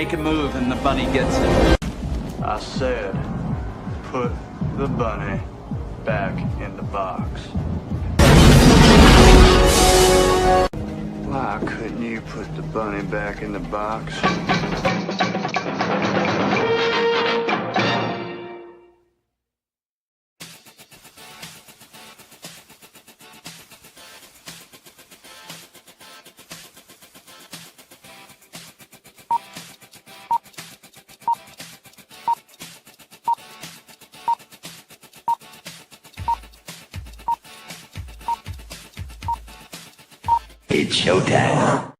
make a move and the bunny gets it. I said, put the bunny back in the box. Why couldn't you put the bunny back in the box? It's showtime.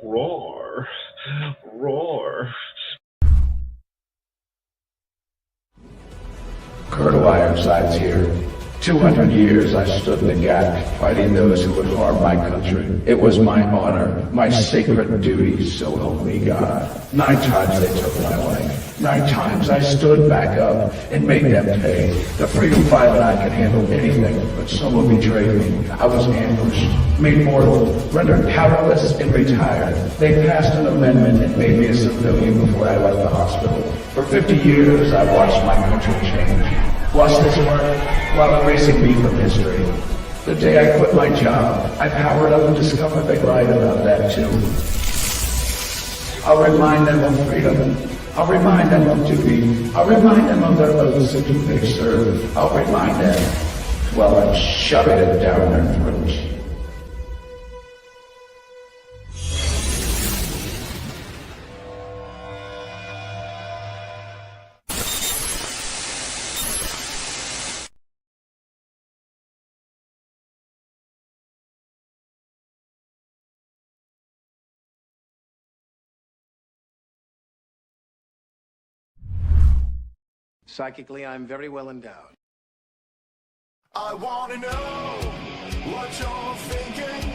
Roar. Roar. Colonel Ironside's here. 200 years I stood in the gap, fighting those who would harm my country. It was my honor, my sacred duty, so help me God. 9 times they took my life. 9 times I stood back up and made them pay. The freedom fighter and I could handle anything, but someone betrayed me. I was ambushed, made mortal, rendered powerless, and retired. They passed an amendment that made me a civilian before I left the hospital. For 50 years I watched my country change. Watch this work while erasing me from history. The day I quit my job, I powered up and discovered they lied about that too. I'll remind them of freedom. I'll remind them of duty. I'll remind them of their oaths to do they serve. I'll remind them while I'm shoving it down their throats. Psychically, I'm very well endowed. I wanna know what you're thinking.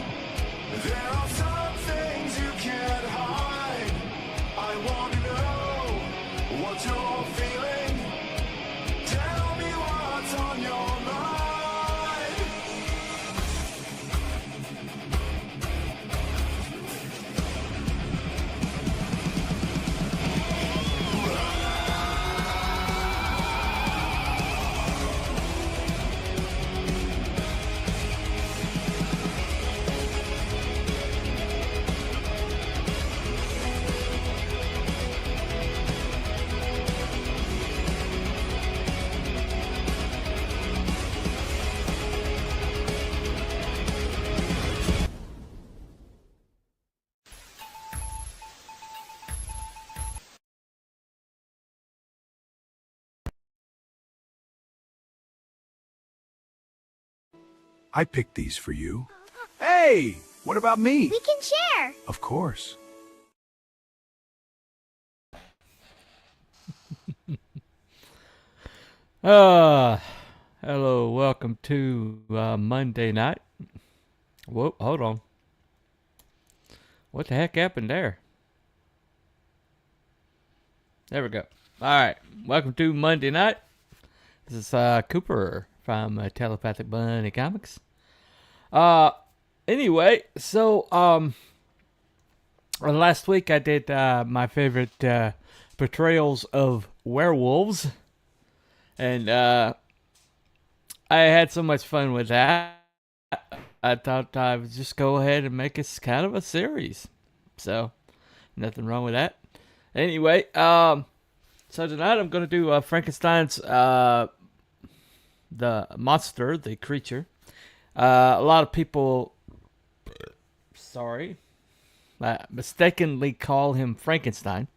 There are some things you can't hide. I wanna know what you're feeling. Tell me what's on your mind. I picked these for you. Hey, what about me? We can share. Of course. Hello, welcome to Monday night. Whoa, hold on. What the heck happened there? There we go. Alright, welcome to Monday night. This is Cooper from Telepathic Bunny Comics. Anyway, so last week I did my favorite portrayals of werewolves, and I had so much fun with that. I thought I would just go ahead and make it kind of a series. So nothing wrong with that. Anyway, so tonight I'm going to do Frankenstein's the monster, the creature. A lot of people, mistakenly call him Frankenstein.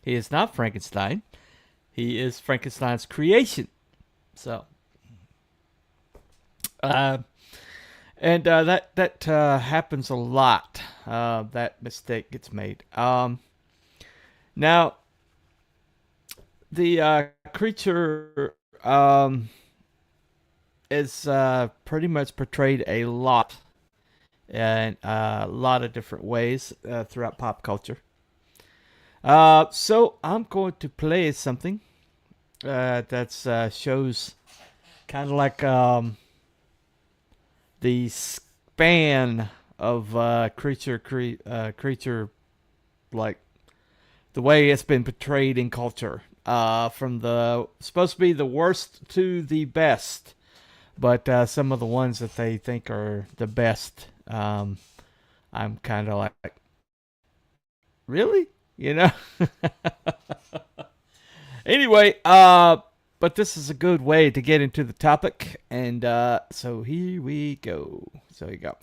He is not Frankenstein. He is Frankenstein's creation. So, that happens a lot. That mistake gets made. Now, the creature is pretty much portrayed a lot in a lot of different ways throughout pop culture. So I'm going to play something that's shows kind of like the span of creature, like the way it's been portrayed in culture, from the supposed to be the worst to the best, but some of the ones that they think are the best, I'm kind of like, really, you know. Anyway, but this is a good way to get into the topic, and so here we go. So you go.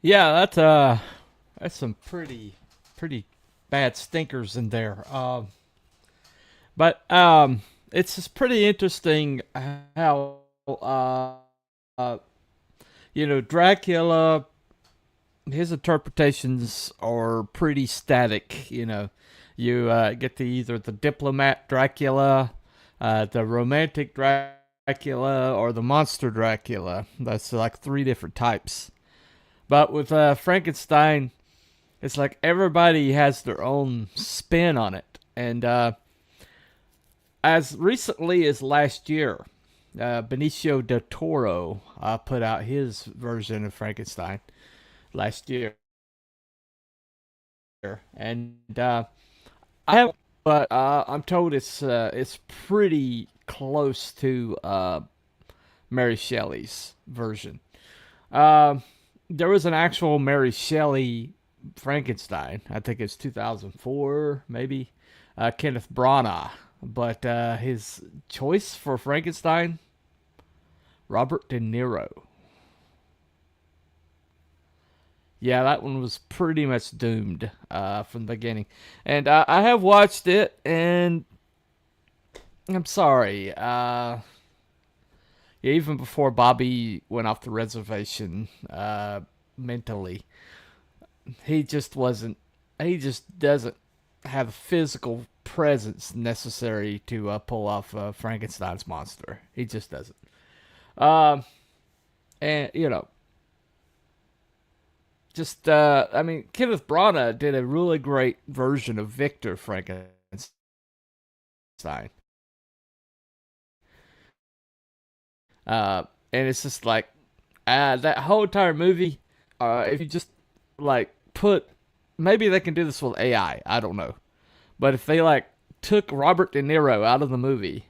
Yeah, that's some pretty bad stinkers in there. But it's just pretty interesting how uh, Dracula, his interpretations are pretty static. You get to either the diplomat Dracula, the romantic Dracula, or the monster Dracula. That's like three different types. But with Frankenstein, it's like everybody has their own spin on it. And as recently as last year, Benicio del Toro put out his version of Frankenstein last year. And I haven't, but I'm told it's pretty close to Mary Shelley's version. There was an actual Mary Shelley Frankenstein. I think it's 2004, maybe. Kenneth Branagh. But his choice for Frankenstein, Robert De Niro. Yeah, that one was pretty much doomed from the beginning. And I have watched it, and I'm sorry. Even before Bobby went off the reservation mentally, he just wasn't. He just doesn't have a physical presence necessary to pull off Frankenstein's monster. He just doesn't. And just I mean, Kenneth Branagh did a really great version of Victor Frankenstein. And it's just like that whole entire movie. If you just like put, maybe they can do this with AI. I don't know, but if they like took Robert De Niro out of the movie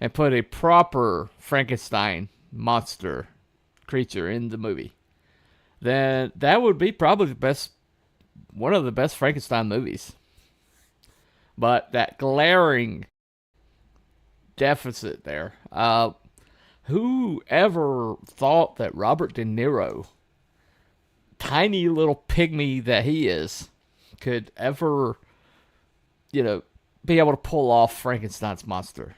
and put a proper Frankenstein monster creature in the movie, then that would be probably one of the best Frankenstein movies. But that glaring deficit there. Who ever thought that Robert De Niro, tiny little pygmy that he is, could ever, be able to pull off Frankenstein's monster?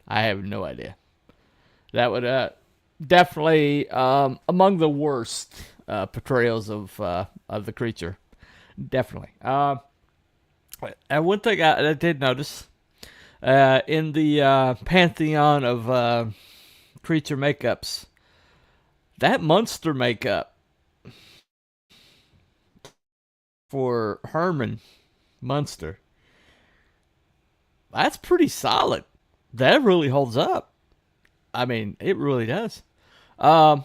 I have no idea. That would definitely among the worst portrayals of the creature. Definitely. And one thing I did notice in the pantheon of creature makeups, that monster makeup for Herman Munster, that's pretty solid. That really holds up. I mean, it really does. But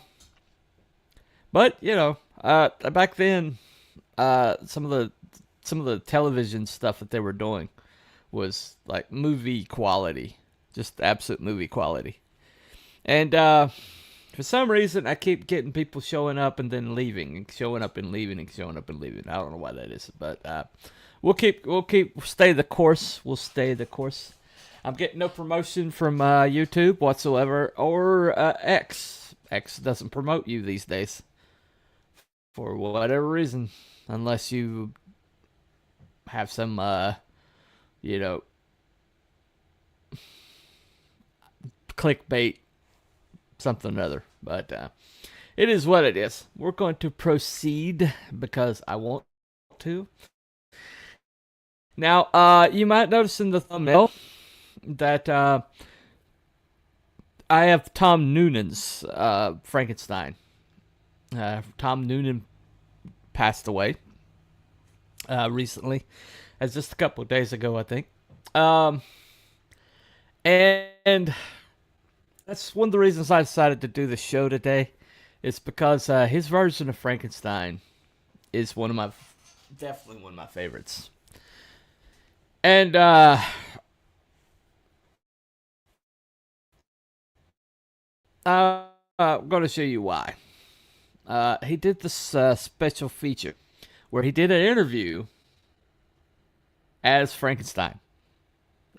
you know, back then, some of the television stuff that they were doing was like movie quality, just absolute movie quality. And for some reason, I keep getting people showing up and then leaving, and showing up and leaving, and showing up and leaving. I don't know why that is, but we'll stay the course. We'll stay the course. I'm getting no promotion from YouTube whatsoever, or X. X doesn't promote you these days for whatever reason, unless you have some, clickbait, something or other. But it is what it is. We're going to proceed because I want to. Now, you might notice in the thumbnail that I have Tom Noonan's Frankenstein. Tom Noonan passed away recently, as just a couple of days ago, I think. And that's one of the reasons I decided to do the show today. It's because his version of Frankenstein is definitely one of my favorites. And I'm going to show you why. He did this special feature where he did an interview as Frankenstein,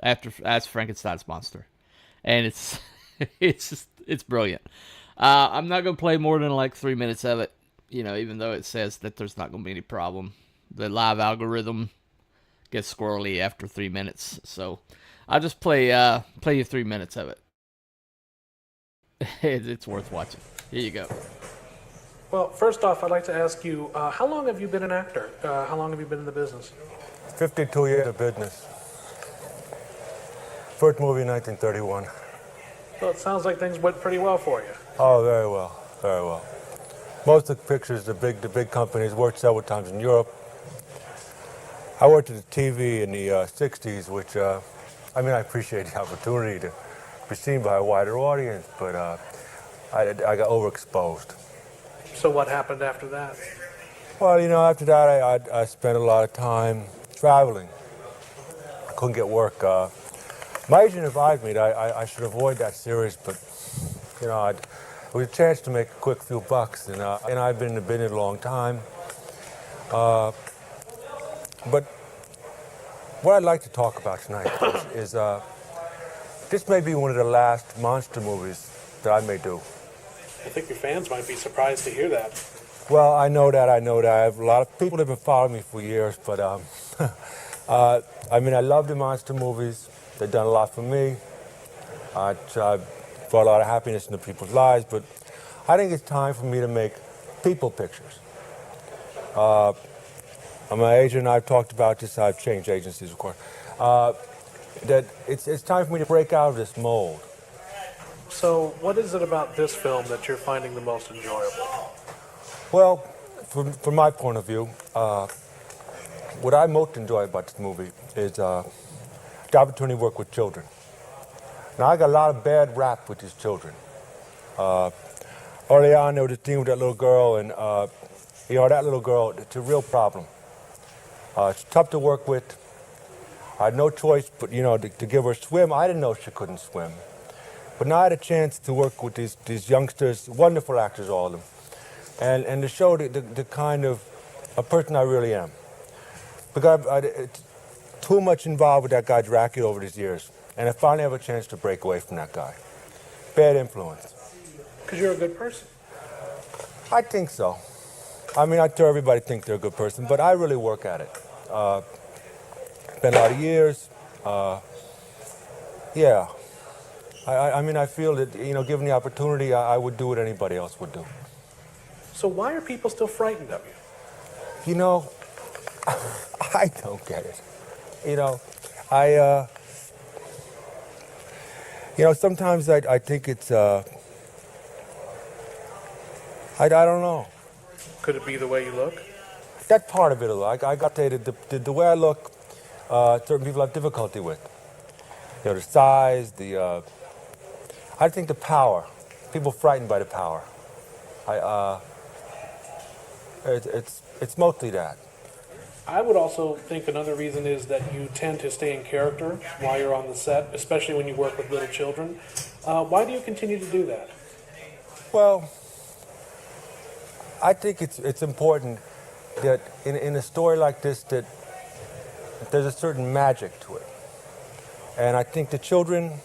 as Frankenstein's monster, and it's it's brilliant. I'm not going to play more than like 3 minutes of it, even though it says that there's not going to be any problem. The live algorithm gets squirrely after 3 minutes, so I'll just play you 3 minutes of it. It's worth watching. Here you go. Well, first off, I'd like to ask you, how long have you been an actor? How long have you been in the business? 52 years of business. First movie in 1931. Well, it sounds like things went pretty well for you. Oh, very well, very well. Most of the pictures, the big companies, worked several times in Europe. I worked at the TV in the 60s, which, I appreciate the opportunity to be seen by a wider audience, but I got overexposed. So what happened after that? Well, after that, I spent a lot of time traveling. I couldn't get work. My agent advised me that I should avoid that series, but, it was a chance to make a quick few bucks, and I've been in the business a long time. But what I'd like to talk about tonight is this may be one of the last monster movies that I may do. I think your fans might be surprised to hear that. Well, I know that. I have a lot of people that have been following me for years, but I love the monster movies. They've done a lot for me. I brought a lot of happiness into people's lives, but I think it's time for me to make people pictures. My agent and I've talked about this. I've changed agencies, of course. That it's time for me to break out of this mold. So what is it about this film that you're finding the most enjoyable? Well, from my point of view, what I most enjoy about this movie is the opportunity to work with children. Now, I got a lot of bad rap with these children. Early on, there was a thing with that little girl, and that little girl, it's a real problem. It's tough to work with. I had no choice but, to give her a swim. I didn't know she couldn't swim. But now I had a chance to work with these youngsters, wonderful actors, all of them, and to show the kind of a person I really am. Because it's too much involved with that guy Dracula over these years, and I finally have a chance to break away from that guy. Bad influence. Because you're a good person. I think so. I tell everybody think they're a good person, but I really work at it. Been a lot of years. Yeah. I mean, I feel that, given the opportunity, I would do what anybody else would do. So why are people still frightened of you? I don't get it. Sometimes I think it's, I don't know. Could it be the way you look? That part of it, I got the way I look, certain people have difficulty with. The size, I think the power. People frightened by the power. It's mostly that. I would also think another reason is that you tend to stay in character while you're on the set, especially when you work with little children. Why do you continue to do that? Well, I think it's important that in a story like this that there's a certain magic to it. And I think the children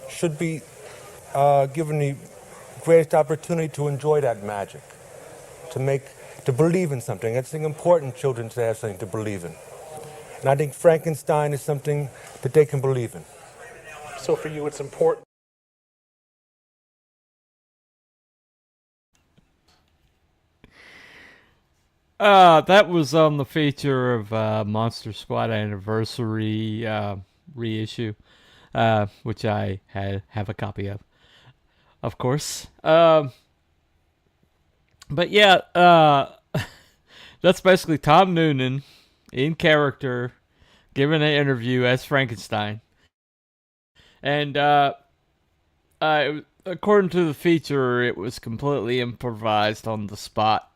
should be given the greatest opportunity to enjoy that magic, to believe in something. It's important children to have something to believe in. And I think Frankenstein is something that they can believe in. So for you, it's important. That was on the feature of Monster Squad Anniversary reissue, which I have a copy of course. But yeah, that's basically Tom Noonan in character giving an interview as Frankenstein. And according to the feature, it was completely improvised on the spot.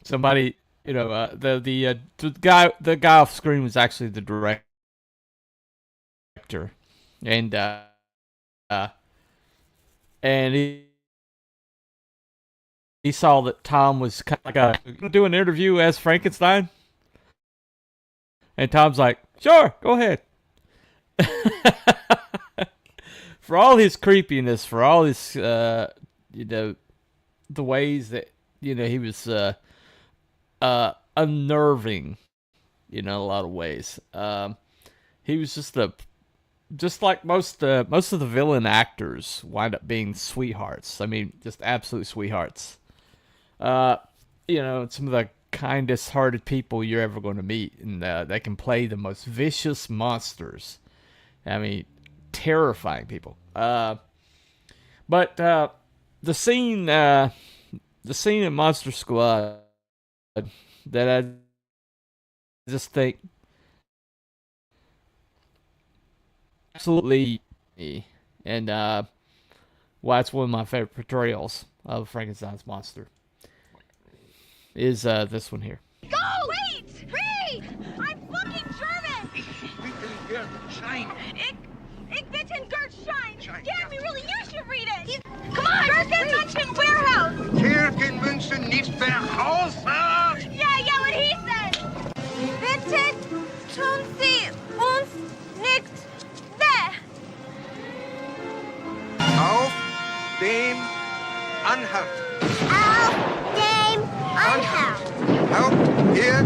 Somebody, the guy off screen was actually the director, and he saw that Tom was kind of like gonna do an interview as Frankenstein, and Tom's like, "Sure, go ahead." For all his creepiness, for all his the ways that he was unnerving, in a lot of ways. He was just like most of the villain actors wind up being sweethearts. I mean, just absolute sweethearts. Some of the kindest hearted people you're ever going to meet, and they can play the most vicious monsters. I mean, terrifying people. But the scene in Monster Squad that I just think absolutely, and why it's one of my favorite portrayals of Frankenstein's monster is this one here. Go! Wait! Read! I'm fucking German! Ich bitte Gertschein! Damn, you really, you should read it! Come on! Birkenmünchen Warehouse! Birkenmünchen nicht Warehouse? Yeah, what he said! Bitte tun Sie uns nicht weh! Auf dem Anhalt. Auf dem Anhalt! Auf hier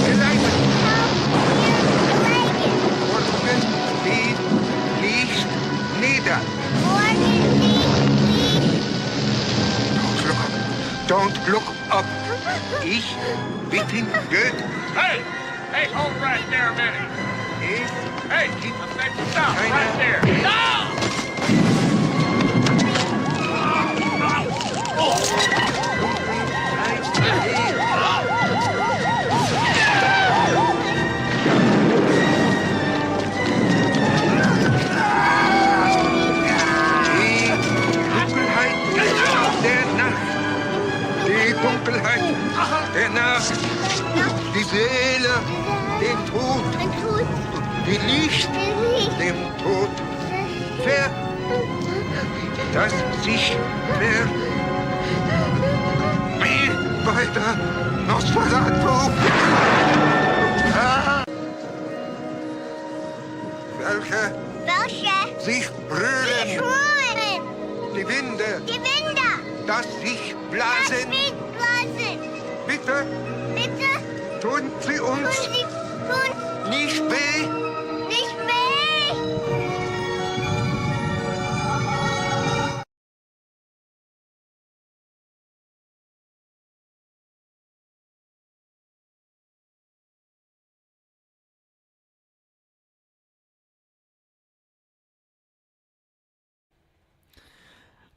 geleitet. Auf hier gelegen! Ordnen Sie nicht nieder. Ordnen Sie nicht! Don't look up. Ich bin good. Hey, hold right there a minute. Hey, stop right there. Stop! Die Dunkelheit der Nacht, die Seele, den Tod, die Licht, dem Tod, das sich wie bei der Nosferatu. Welche sich rühren, die Winde, das sich blasen. Bitte tun Sie uns nicht weh.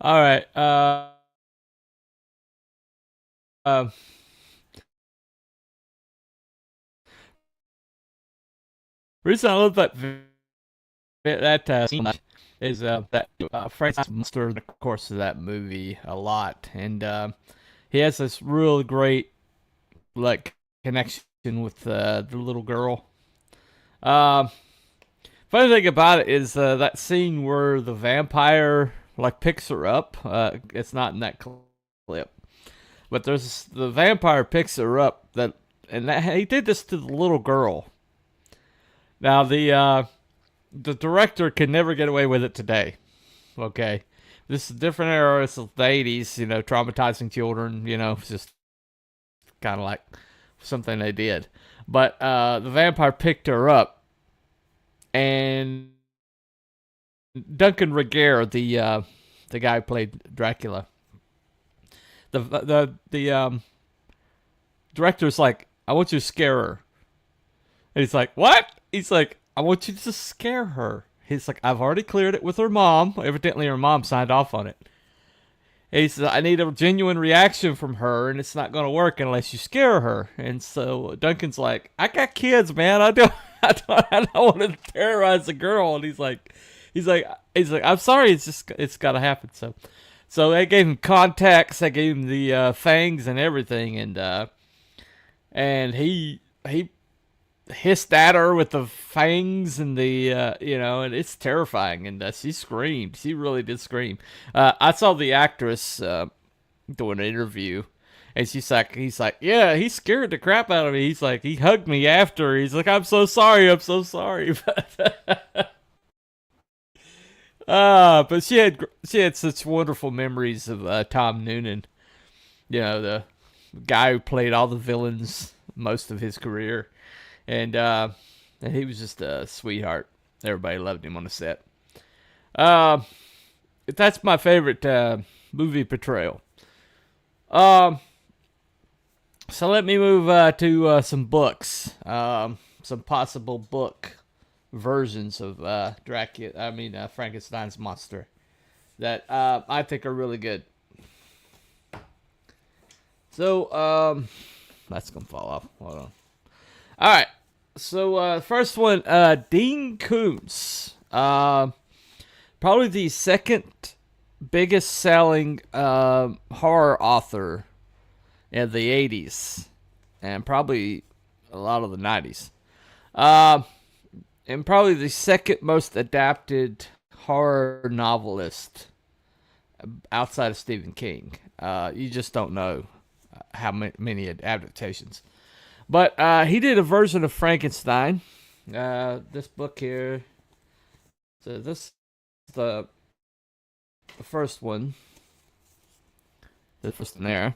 All right. Uh, reason I love that scene is that Frankenstein monster in the course of that movie a lot, and he has this real great like connection with the little girl. Um, Funny thing about it is that scene where the vampire like picks her up. It's not in that clip, but there's the vampire picks her up. He did this to the little girl. Now the director can never get away with it today. Okay, this is a different era. It's the 80s. Traumatizing children. It's just kind of like something they did. But the vampire picked her up. And Duncan Regehr, the guy who played Dracula, the director's like, I want you to scare her. And he's like, what? He's like, I want you to scare her. He's like, I've already cleared it with her mom. Evidently, her mom signed off on it. And he says, I need a genuine reaction from her, and it's not going to work unless you scare her. And so Duncan's like, I got kids, man. I don't want to terrorize the girl. And he's like, I'm sorry. It's got to happen. So they gave him contacts. They gave him the fangs and everything, and he hissed at her with the fangs and and it's terrifying. And she screamed. She really did scream. I saw the actress doing an interview. And he's like, yeah, he scared the crap out of me. He's like, he hugged me after. He's like, I'm so sorry. But she had such wonderful memories of Tom Noonan, the guy who played all the villains most of his career, and he was just a sweetheart. Everybody loved him on the set. That's my favorite movie portrayal. So let me move to some books, some possible book versions of Frankenstein's monster that I think are really good. So that's gonna fall off. Hold on. All right. So first one, Dean Koontz, probably the second biggest selling horror author in the 80s, and probably a lot of the 90s. And probably the second most adapted horror novelist outside of Stephen King. You just don't know how many adaptations. But he did a version of Frankenstein. This book here. So this is the first one. The first one there.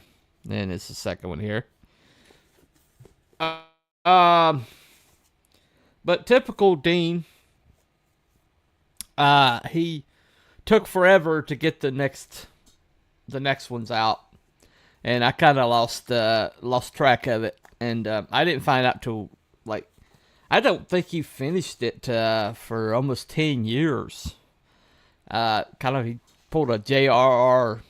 And it's the second one here. But typical Dean, he took forever to get the next ones out, and I kind of lost track of it, and I didn't find out till I don't think he finished it for almost 10 years. He pulled a J.R.R.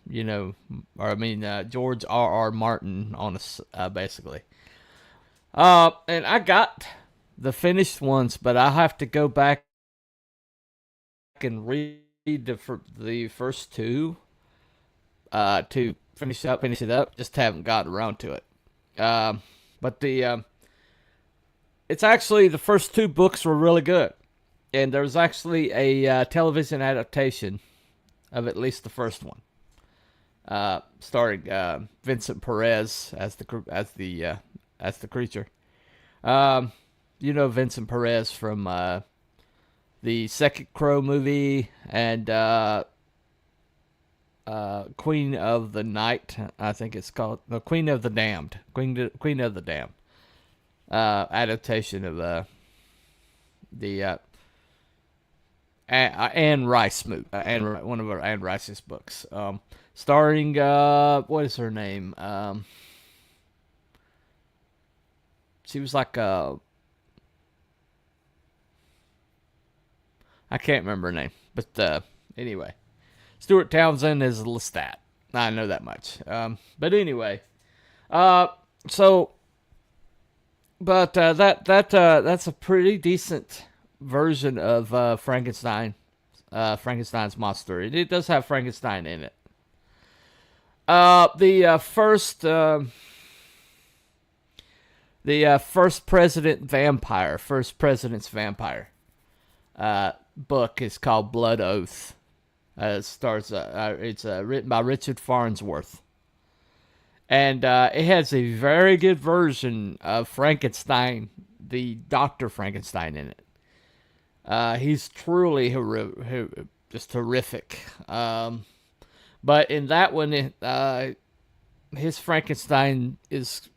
George R.R. Martin on us, basically. And I got the finished ones, but I have to go back and read the first two to finish it up. Just haven't gotten around to it. But it's actually, the first two books were really good, and there's actually a television adaptation of at least the first one. Starring Vincent Perez as the creature. Vincent Perez from the Second Crow movie and Queen of the Night, I think it's called. No, Queen of the Damned. Queen of the Damned. Adaptation of the Anne Rice movie. One of Anne Rice's books. Starring, what is her name? She was like I can't remember her name, but anyway. Stuart Townsend is Lestat. I know that much. But anyway, that's a pretty decent version of Frankenstein. Frankenstein's monster. It does have Frankenstein in it. The first president's vampire book is called Blood Oath. It's written by Richard Farnsworth, and it has a very good version of Frankenstein, the Dr. Frankenstein, in it. He's truly just horrific. But in that one, his Frankenstein is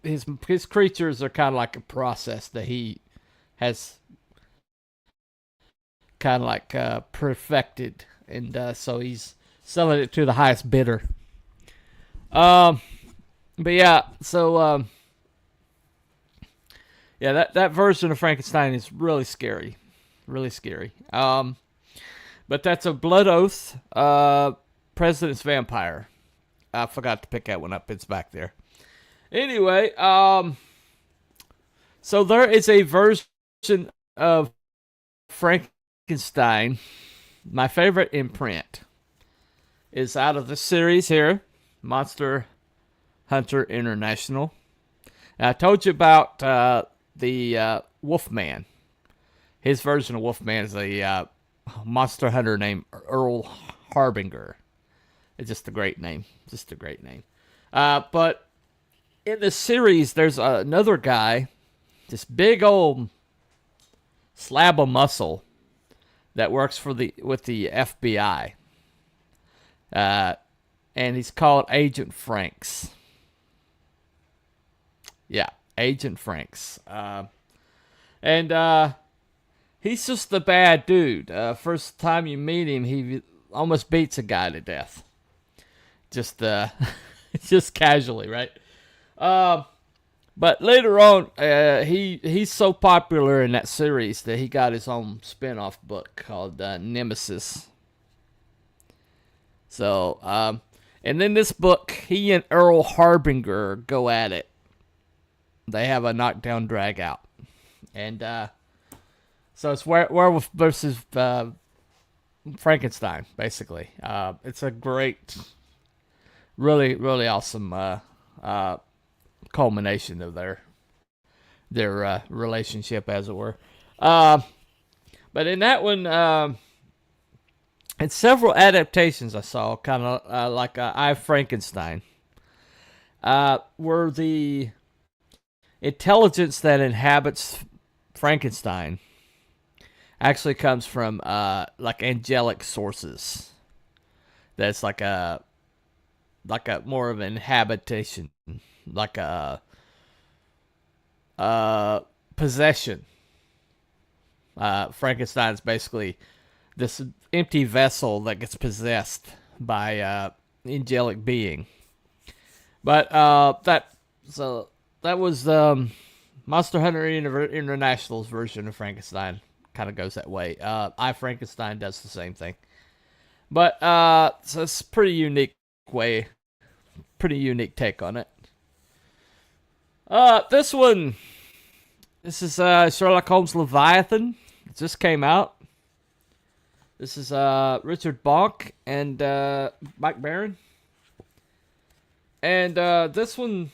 his creatures are kind of like a process that he has kind of like perfected, and so he's selling it to the highest bidder. But yeah, so yeah, that version of Frankenstein is really scary. Really scary. But that's a Blood Oath, President's Vampire. I forgot to pick that one up. It's back there. Anyway, so there is a version of Frankenstein. My favorite imprint is out of the series here, Monster Hunter International. And I told you about the Wolfman. His version of Wolfman is a monster hunter named Earl Harbinger. It's just a great name. Just a great name. But in the series, there's another guy, this big old slab of muscle that works with the FBI. And he's called Agent Franks. Yeah, Agent Franks. And he's just a bad dude. First time you meet him, he almost beats a guy to death. Just casually, right? But later on, he's so popular in that series that he got his own spin-off book called Nemesis. So, and then this book, he and Earl Harbinger go at it. They have a knockdown drag out. And so it's werewolf versus Frankenstein, basically. It's a great, really, really awesome culmination of their relationship, as it were. But in that one, in several adaptations I saw, kind of like I Frankenstein, were the intelligence that inhabits Frankenstein actually comes from like angelic sources. That's like a more of an habitation, like a possession. Frankenstein's basically this empty vessel that gets possessed by angelic being. But that was Monster Hunter International's version of Frankenstein. Kind of goes that way. I Frankenstein does the same thing. But so it's a pretty unique take on it. This is Sherlock Holmes Leviathan. It just came out. This is Richard Bonk and Mike Barron. And this one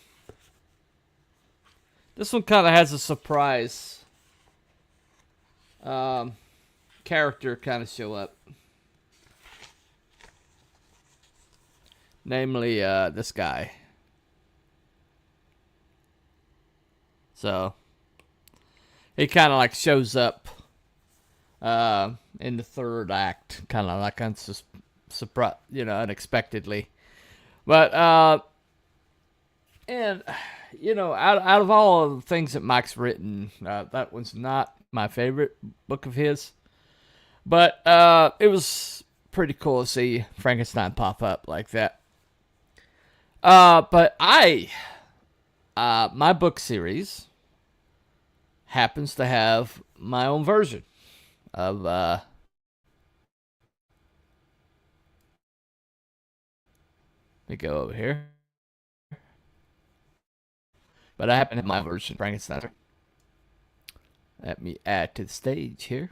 kind of has a surprise character kind of show up. Namely, this guy. So, he kind of like shows up in the third act, kind of like unexpectedly. But, and, out of all of the things that Mike's written, that one's not my favorite book of his. But it was pretty cool to see Frankenstein pop up like that. But my book series happens to have my own version of me go over here. But I happen to have my version of Frankenstein. Let me add to the stage here.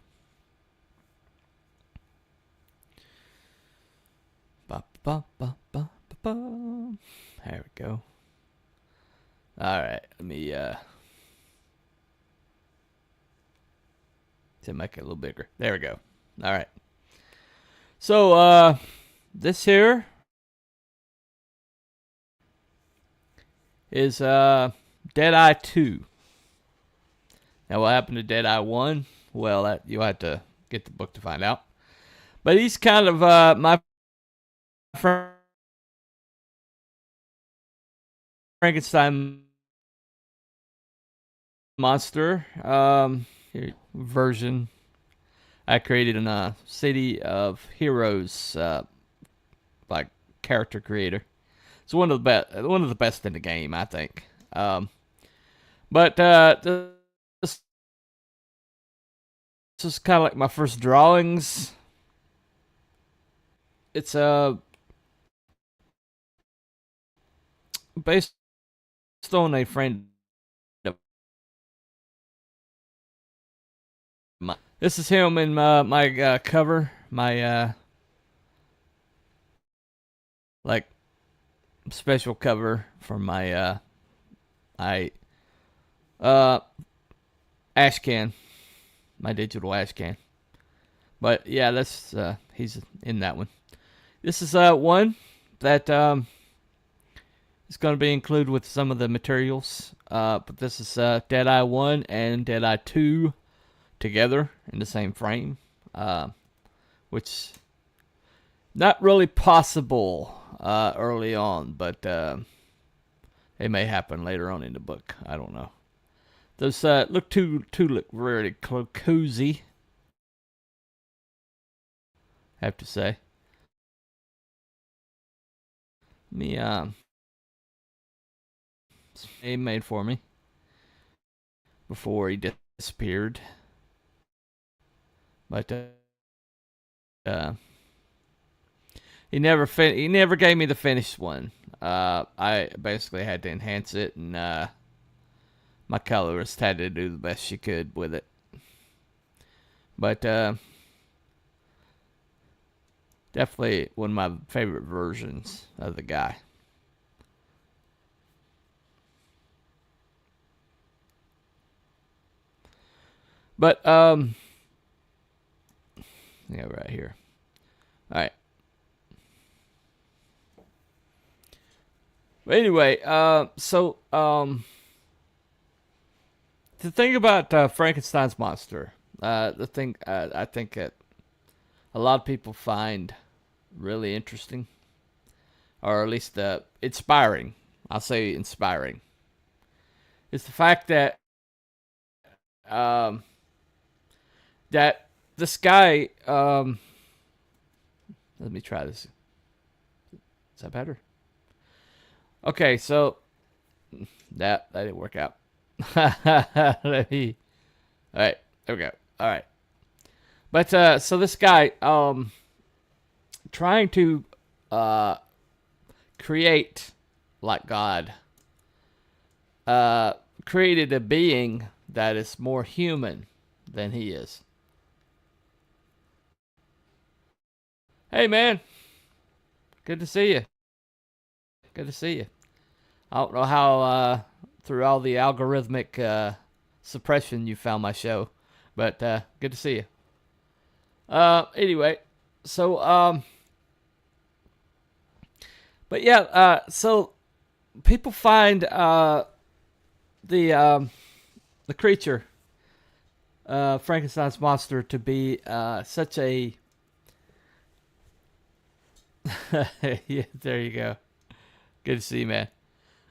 Ba, ba, ba, ba, ba, ba. There we go. Alright, let me to make it a little bigger. There we go. Alright. So this here is Deadeye 2. Now what happened to Deadeye 1? Well, you'll have to get the book to find out. But he's kind of my Frankenstein monster version I created in a City of Heroes like character creator. It's one of the best in the game, I think. But this is kind of like my first drawings. It's based on a friend of mine. This is him in my cover, my like special cover for my ash can, my digital ash can. But yeah, that's he's in that one. This is one that is going to be included with some of the materials. But this is Deadeye 1 and Deadeye 2 together in the same frame, which not really possible early on, but it may happen later on in the book. I don't know. Those look really cozy, I have to say. He made for me before he disappeared, but he never gave me the finished one. I basically had to enhance it, and my colorist had to do the best she could with it. But definitely one of my favorite versions of the guy. But yeah, right here. All right. But anyway, so the thing about Frankenstein's monster, the thing I think that a lot of people find really interesting, or at least inspiring. I'll say inspiring. Is the fact that that this guy, let me try this. Is that better? Okay, so that didn't work out. Let me. All right, there we go. All right, but so this guy, trying to create like God, created a being that is more human than he is. Hey, man. Good to see you. Good to see you. I don't know how through all the algorithmic suppression you found my show, but good to see you. Anyway, so but yeah, so people find the creature, Frankenstein's monster, to be such a yeah, there you go. Good to see you, man.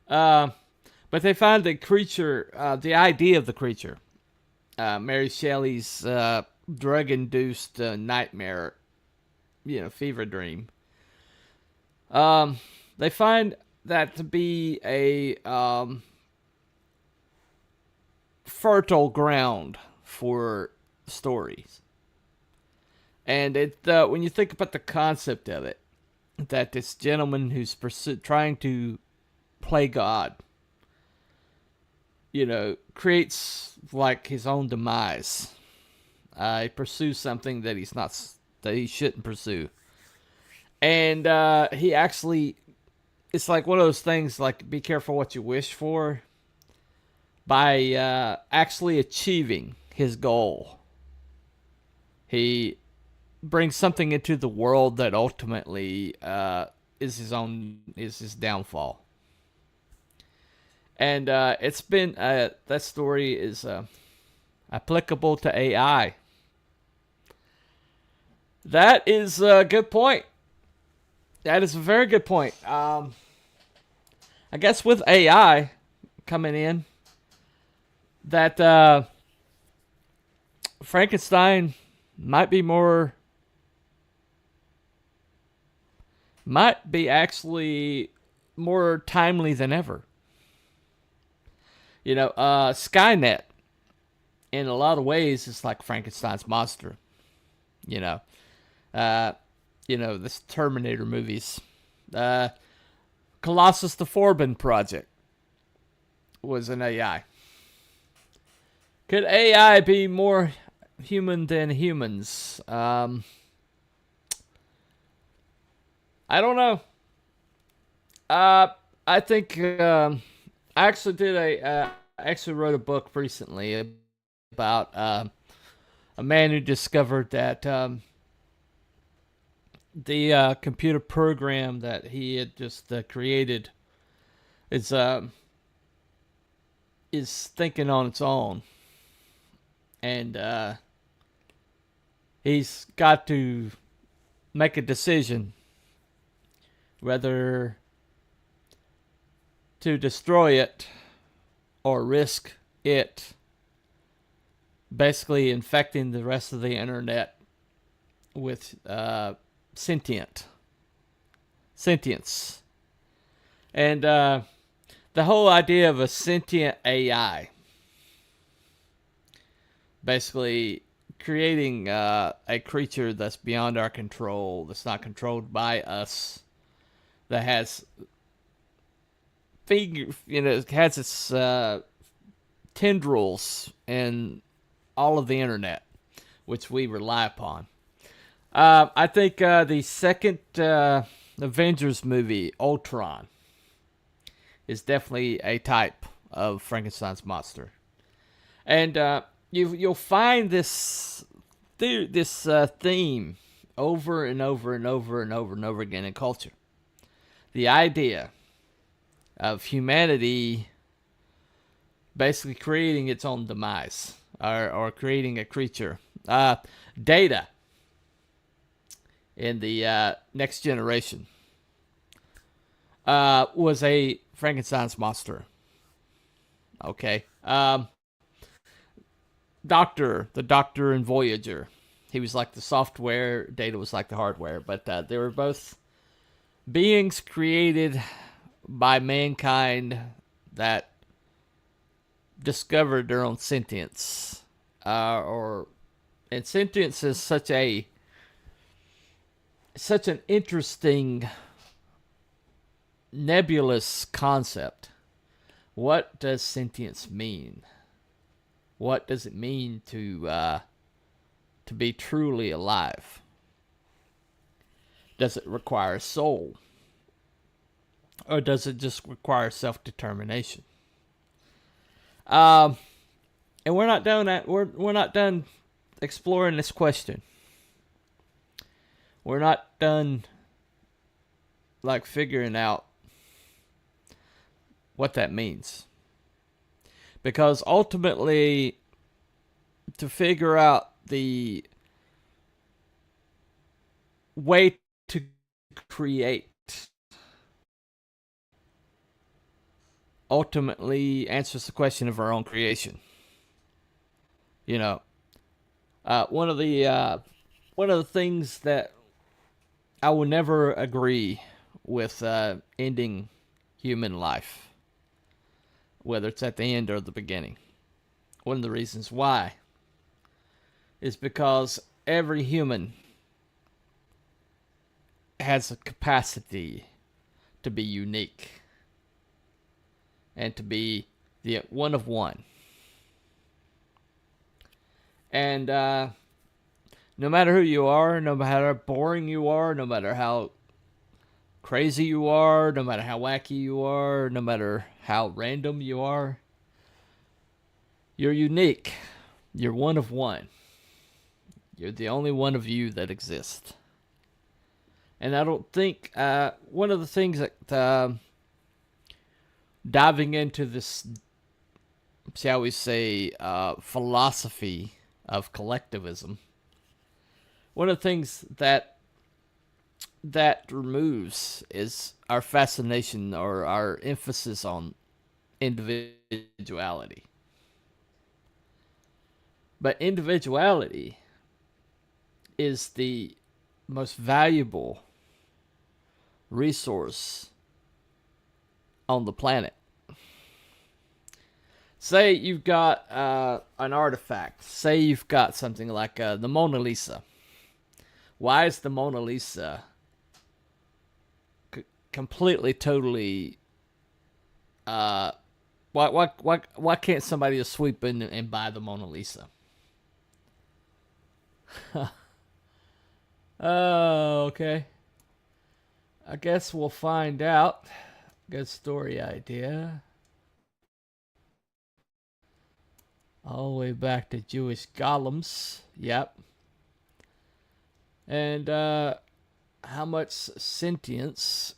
But they found the creature, the idea of the creature, Mary Shelley's drug-induced nightmare, fever dream. They find that to be a fertile ground for stories. And when you think about the concept of it, that this gentleman who's trying to play God, creates like his own demise. He pursues something that he shouldn't pursue. And he actually, it's like one of those things, like, be careful what you wish for. By actually achieving his goal, he brings something into the world that ultimately is his downfall. And it's been that story is applicable to AI. That is a good point. That is a very good point. I guess with AI coming in, that Frankenstein might be actually more timely than ever. Skynet, in a lot of ways, is like Frankenstein's monster. This Terminator movies. Colossus the Forbin Project was an AI. Could AI be more human than humans? I don't know. I think I actually wrote a book recently about a man who discovered that the computer program that he had just created is thinking on its own. And he's got to make a decision whether to destroy it or risk it basically infecting the rest of the internet with sentience. And the whole idea of a sentient AI, basically creating a creature that's beyond our control, that's not controlled by us, that has has its tendrils in all of the internet, which we rely upon. I think the second Avengers movie, Ultron, is definitely a type of Frankenstein's monster. And you'll find this theme over and over and over and over and over again in culture. The idea of humanity basically creating its own demise, or creating a creature. Data in the Next Generation was a Frankenstein's monster. Okay. The Doctor in Voyager, he was like the software, Data was like the hardware, but they were both beings created by mankind that discovered their own sentience. And sentience is such an interesting, nebulous concept. What does sentience mean? What does it mean to be truly alive? Does it require a soul? Or does it just require self-determination? And we're not done we're not done exploring this question. We're not done figuring out what that means. Because ultimately, to figure out the way to create ultimately answers the question of our own creation. One of the things that I will never agree with ending human life, whether it's at the end or the beginning. One of the reasons why is because every human has a capacity to be unique and to be the one of one. And no matter who you are, no matter how boring you are, no matter how crazy you are, no matter how wacky you are, no matter how random you are, you're unique. You're one of one. You're the only one of you that exists. And I don't think one of the things that diving into this, shall we say, philosophy of collectivism, one of the things that removes is our fascination or our emphasis on individuality. But individuality is the most valuable resource on the planet. Say you've got an artifact. Say you've got something like the Mona Lisa. Why is the Mona Lisa completely, totally... Why can't somebody just sweep in and buy the Mona Lisa? Oh, okay. I guess we'll find out. Good story idea. All the way back to Jewish golems. Yep. And how much sentience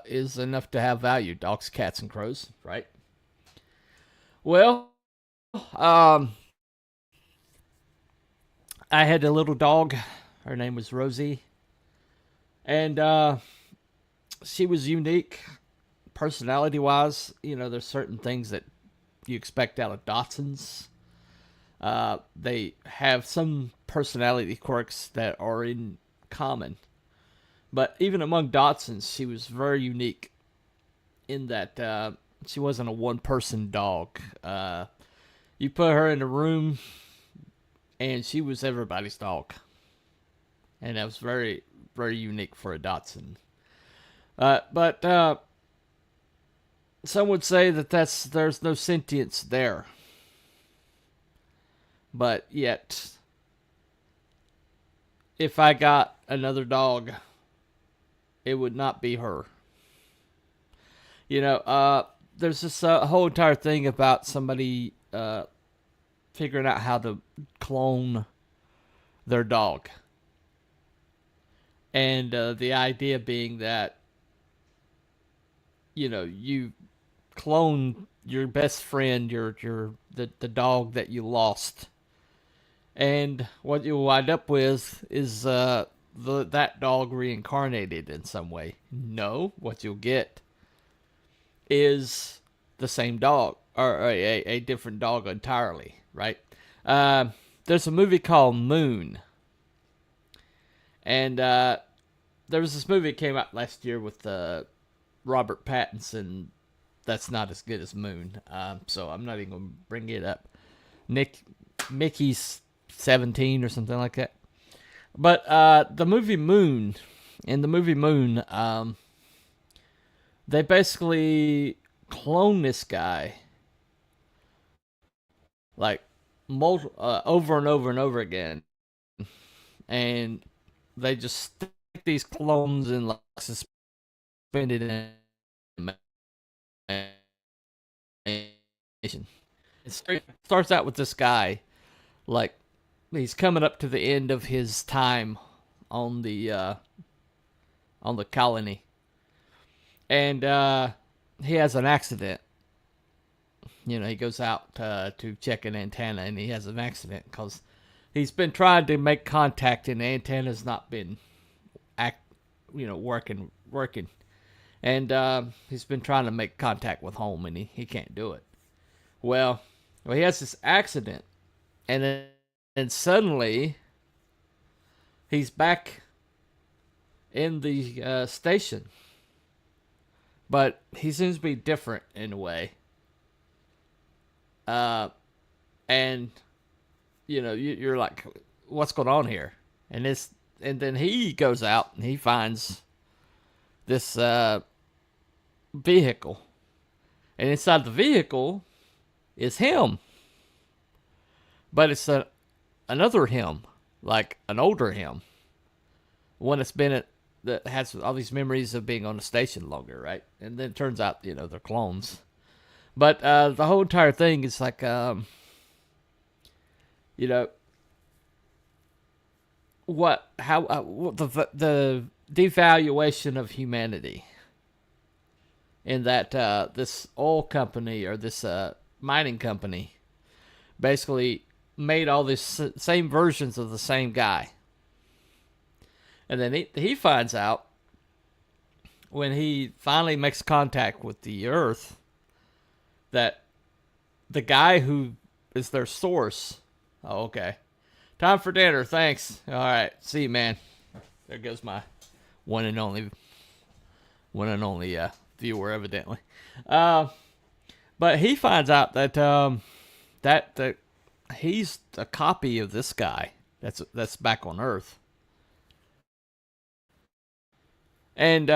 is enough to have value? Dogs, cats, and crows, right? Well, I had a little dog. Her name was Rosie. And she was unique, personality-wise. You know, there's certain things that you expect out of Dachshunds. They have some personality quirks that are in common. But even among Dachshunds, she was very unique in that she wasn't a one-person dog. You put her in a room, and she was everybody's dog. And that was very, very unique for a Dachshund. But some would say that there's no sentience there. But yet, if I got another dog, it would not be her. You know, there's this whole entire thing about somebody figuring out how to clone their dog. And the idea being that, you know, you clone your best friend, the dog that you lost. And what you'll wind up with is that dog reincarnated in some way. No, what you'll get is the same dog, or a different dog entirely, right? There's a movie called Moon. And there was this movie that came out last year with Robert Pattinson that's not as good as Moon. So I'm not even going to bring it up. Mickey's 17 or something like that. But the movie Moon, they basically clone this guy like over and over and over again. And they just stick these clones in like suspended animation. It starts out with this guy, like he's coming up to the end of his time on the colony, and he has an accident. You know, he goes out to check an antenna, and he has an accident because he's been trying to make contact, and the antenna's not been working. And he's been trying to make contact with home, and he can't do it. Well, he has this accident, and then suddenly he's back in the station. But he seems to be different in a way. And, you know, you're like, what's going on here? And then he goes out and he finds this vehicle, and inside the vehicle is him, but it's another him, like an older him, one that has all these memories of being on the station longer, right? And then it turns out, they're clones. But the whole entire thing is like, the devaluation of humanity, in that this oil company or this mining company basically made all these same versions of the same guy. And then he finds out when he finally makes contact with the Earth that the guy who is their source. Oh, okay. Time for dinner. Thanks. All right. See you, man. There goes my one and only viewer, evidently. But he finds out that that he's a copy of this guy that's back on Earth. And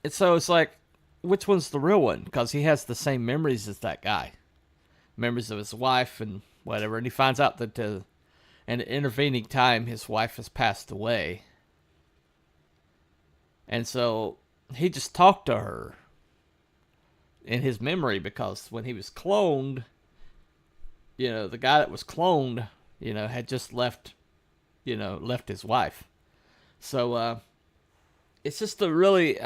so it's like, which one's the real one? Because he has the same memories as that guy. Memories of his wife and whatever. And he finds out that in the intervening time, his wife has passed away. And so he just talked to her in his memory, because when he was cloned, the guy that was cloned, had just left his wife. So, it's just a really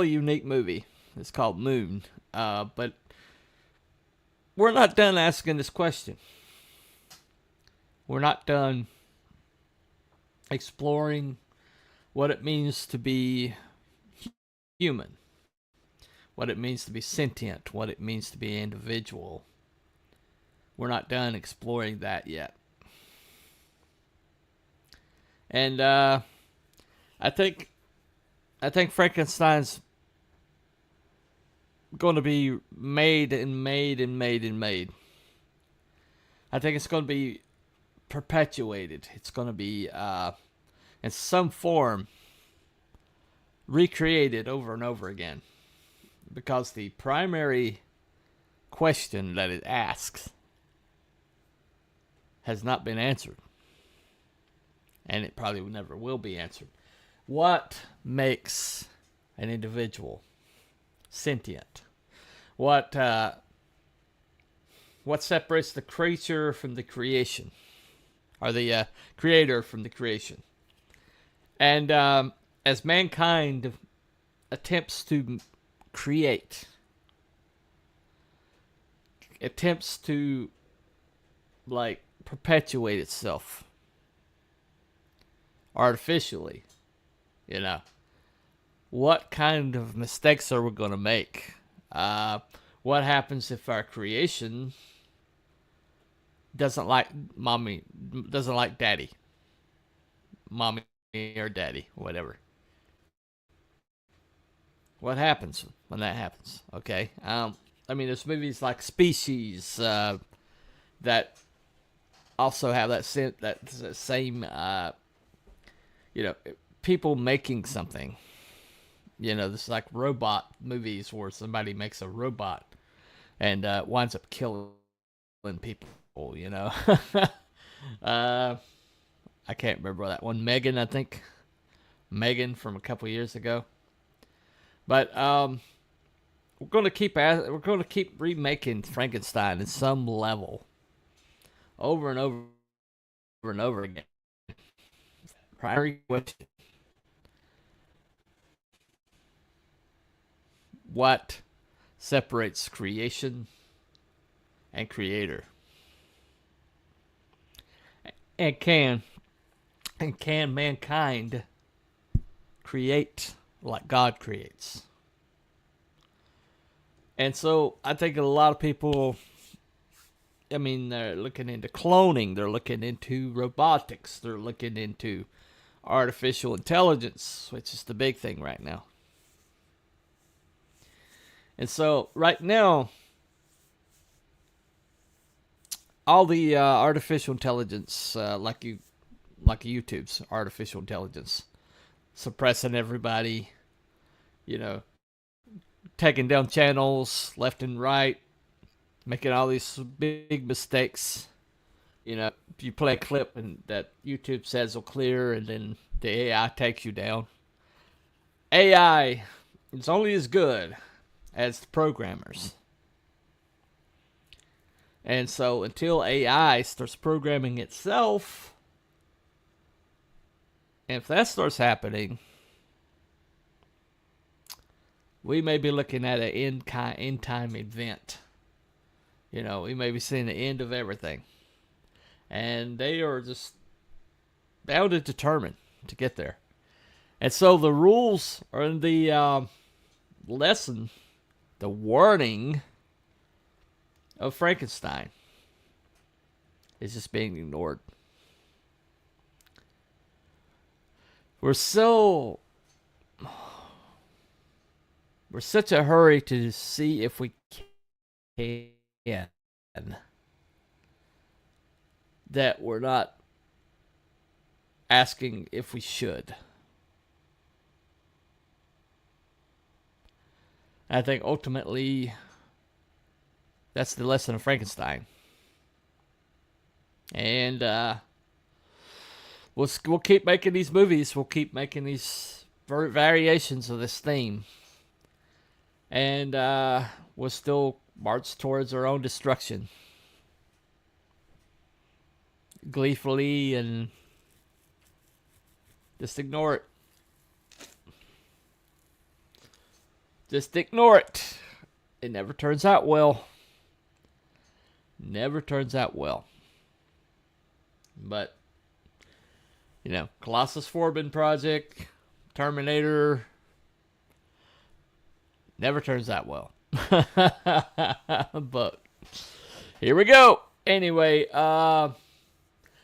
unique movie. It's called Moon. But we're not done asking this question. We're not done exploring what it means to be human, what it means to be sentient, what it means to be an individual. We're not done exploring that yet. And I think Frankenstein's going to be made. I think it's going to be perpetuated. It's going to be in some form recreated over and over again, because the primary question that it asks has not been answered, and it probably never will be answered. What makes an individual sentient? What separates the creature from the creation, or the creator from the creation? And as mankind attempts to create, attempts to perpetuate itself artificially, what kind of mistakes are we going to make? What happens if our creation doesn't like daddy, mommy or daddy, whatever? What happens when that happens? Okay. There's movies like Species that also have that same people making something. This is like robot movies where somebody makes a robot and winds up killing people. I can't remember that one. Megan, I think. Megan from a couple years ago. But we're going to keep remaking Frankenstein at some level, over and over and over again. Primary question: what separates creation and creator? And can mankind create like God creates? And so I think a lot of people, they're looking into cloning, they're looking into robotics, they're looking into artificial intelligence, which is the big thing right now. And so right now, all the artificial intelligence, like you like YouTube's artificial intelligence, suppressing everybody, taking down channels left and right, making all these big mistakes. You play a clip and that YouTube says will clear, and then the AI takes you down. AI is only as good as the programmers. And so until AI starts programming itself, and if that starts happening, we may be looking at an end time event. We may be seeing the end of everything. And they are just bound and determined to get there. And so the rules are in the lesson, the warning of Frankenstein is just being ignored. We're such a hurry to see if we can that we're not asking if we should. I think ultimately that's the lesson of Frankenstein. And we'll keep making these movies. We'll keep making these variations of this theme. And we'll still march towards our own destruction. Gleefully, and just ignore it. Just ignore it. It never turns out well. Never turns out well. But, Colossus Forbin Project, Terminator, never turns out well. But, here we go. Anyway,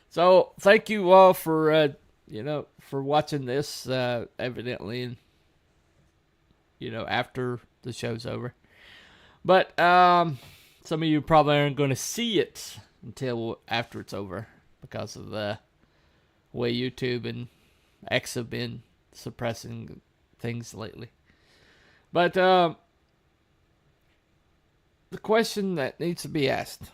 so thank you all for, for watching this, evidently, after the show's over. But some of you probably aren't going to see it until after it's over because of the way YouTube and X have been suppressing things lately. But the question that needs to be asked,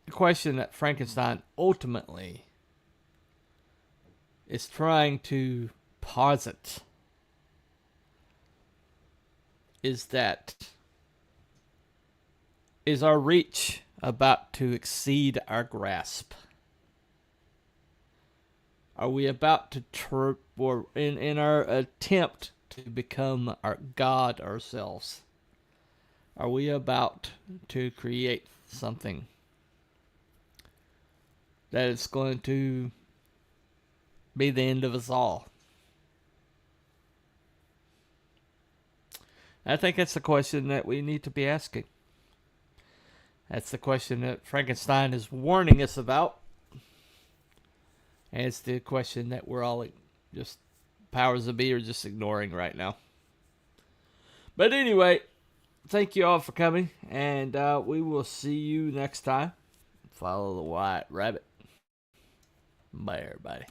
the question that Frankenstein ultimately is trying to posit, is that, is our reach about to exceed our grasp? Are we about to or in our attempt to become our God ourselves? Are we about to create something that is going to be the end of us all? I think that's the question that we need to be asking. That's the question that Frankenstein is warning us about. And it's the question that we're all just, powers that be, are just ignoring right now. But anyway, thank you all for coming. And we will see you next time. Follow the white rabbit. Bye, everybody.